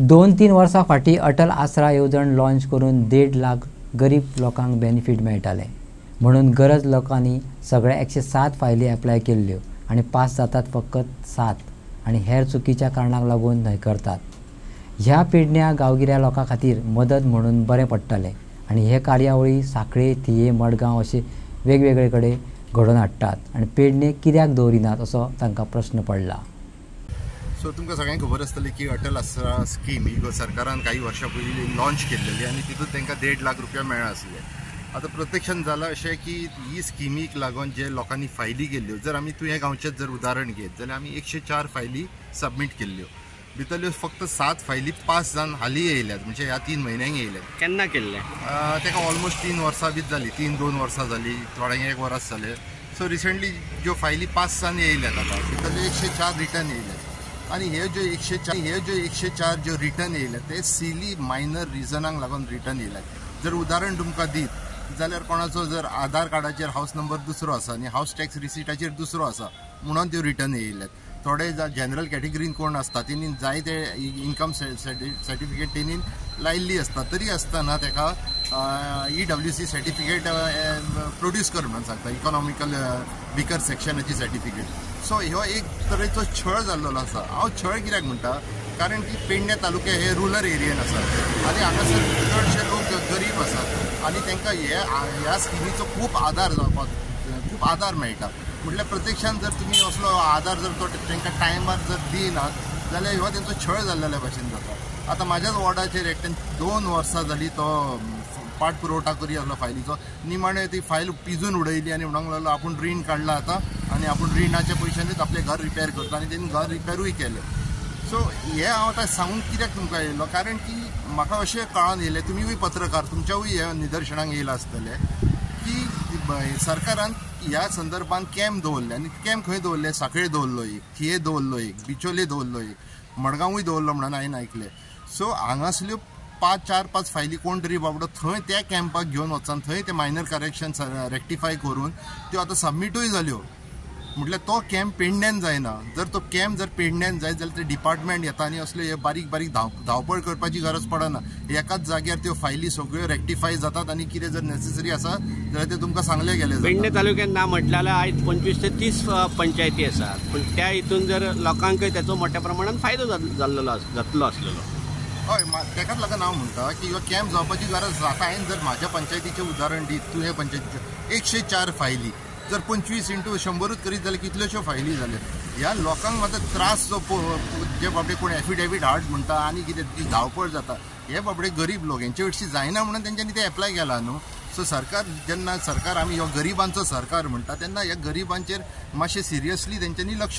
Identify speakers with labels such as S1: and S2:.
S1: 2-3 वर्सां फाटीं अटल आसरा येवजण लॉन्च करून 1.5 लाख गरीब लोकांक बेनिफीट मेळटाले म्हणून गरज लोकांनी सगळे 107 फायली अप्लाय केल्ल्यो आनी पास जातात फकत 7 आनी हेर चुकीच्या कारणाक लागून न्हयकारतात। ह्या पेडण्या गांवगिऱ्या लोकां खातीर मदत म्हणून बरें पडटलें आनी हे कार्यावळी सांखळे, थिये, मडगांव अशे वेगवेगळे कडेन घडोवन हाडटात आनी पेडणे कित्याक दवरिनात असो तांकां प्रश्न पडला।
S2: सो तुमकां सगळ्यांक खबर आसतली की अटल आसरा स्कीम ही सरकारान काही वर्षां पयलीं लॉन्च केल्लेली आनी तितूंत तांकां 1.5 लाख रुपया मेळ्ळा आसले। आतां प्रत्यक्षान जालां अशें की ही स्किमीक लागून जे लोकांनी फायली केल्ल्यो, जर आमी तुवें गांवचें जर उदाहरण घेत जाल्यार आमी 104 फायली सबमीट केल्ल्यो, भितरल्यो फक्त 7 फायली पास जावन हालीं येयल्यात, म्हणजे ह्या 3 म्हयन्यांक येयल्यात।
S3: केन्ना केल्ले?
S2: ताका ऑलमोस्ट 3 वर्सां बीच जालीं, 2 वर्सां जालीं, थोड्यांक 1 वर्स जालें। सो रिसंटली ज्यो फायली पास जावन येयल्यात आतां भितरल्यो 104 रिटर्न येयल्यात आनी हे ज्यो 104 ज्यो रिटर्न येयल्यात ते सिली मायनर रिजनाक लागून रिटर्न येयल्यात। जर उदाहरण तुमकां दीत जाल्यार कोणाचो जर आधार कार्डाचेर हावस नंबर दुसरो आसा आनी हावस टॅक्स रिसिटाचेर दुसरो आसा म्हणून त्यो रिटर्न येयल्यात। थोडे जनरल कॅटेगरीन कोण आसता तेणी जाय ते इन्कम सर्टिफिकेट तेणी लायिल्ली आसता, तरी आसतना ताका EWC सर्टिफिकेट प्रोड्यूस कर म्हणून सांगता, इकॉनॉमिकल विकर सेक्शनाची सर्टिफिकेट। सो ह्यो एक तरेचो छळ जाल्लो आसा। हांव छळ कित्याक म्हणटा, कारण की पेडणे तालुके हे रुरल एरियेन आसात आनी हांगासर चडशे लोक गरीब आसात आनी तांकां ह्या स्किमीचो खूब आदार मेळटा। म्हटल्यार प्रत्यक्षान जर तुमी असलो आदार जर तो तांकां टायमार जर दिनात जाल्यार ह्यो तेंचो छळ जाल्ल्या भशेन जाता। आतां म्हाज्याच वॉर्डाचेर एकट्यान 2 वर्सां जालीं तो पाठपुरवठा करी आसलो फायलीचो, निमाणे ती फायल पिजून उडयली आनी म्हणूंक लागलो आपूण रीण काडला आतां आनी आपूण रिणाच्या पयशांनीच आपलें घर रिपेर करता आनी तेणी घर रिपेरूय केलें। सो हे हांव आतां सांगून कित्याक तुमकां येयलो, कारण की म्हाका अशें कळून येयलें, तुमीय पत्रकार, तुमच्यावूय हे निदर्शनाक येयला आसतलें की सरकारान ह्या संदर्भान कॅम्प दवरले आनी कॅम्प खंय दवरले? सांखळे दवरलो एक, थिये दवरलो एक, बिचोले दवरलो एक, मडगांवूय दवरलो म्हणून हांवें आयकलें। सो हांगासल्यो 4-5 फायली कोण तरी बाबडो थंय त्या कॅम्पाक घेवन वचून थंय ते मायनर करेक्शन रेक्टिफाय करून त्यो आतां सबमीटूय जाल्यो। म्हटल्यार तो कॅम्प पेडण्यान जायना। जर तो कॅम्प जर पेडण्यान जायत जाल्यार ते डिपार्टमेंट येता आनी असले हे बारीक धांवपळ करपाची गरज पडना। एकाच जाग्यार त्यो फायली सगळ्यो रेक्टिफाय जातात आनी कितें जर नेसेसरी आसा जाल्यार ते तुमकां सांगले गेले।
S3: पेडणे तालुक्यात ना म्हटल्यार आयज 25 ते 30 पंचायती आसात, पूण त्या हितून जर लोकांकय त्याचो मोठ्या प्रमाणात फायदो जातलो आसलेलो।
S2: हय, ताकाच लागून हांव म्हणटा की हो कॅम्प जावपाची गरज जाता। हांवें जर म्हाज्या पंचायतीचें उदाहरण दीत, तुवें पंचायतीचें 104 फायली जर 25 × 100 करीत जाल्यार कितल्योश्यो फायली जाल्यो। ह्या लोकांक मात्र त्रास जो जे बाबडे कोण एफिडेवीट हाड म्हणटा आनी कितें ती धांवपळ जाता, हे बाबडे गरीब लोक, हेंचे हरशीं जायना म्हणून तेंच्यांनी ते एप्लाय केला न्हू। सो सरकार आमी हो गरिबांचो सरकार म्हणटा तेन्ना ह्या गरिबांचेर मातशें सिरियसली तेंच्यांनी लक्ष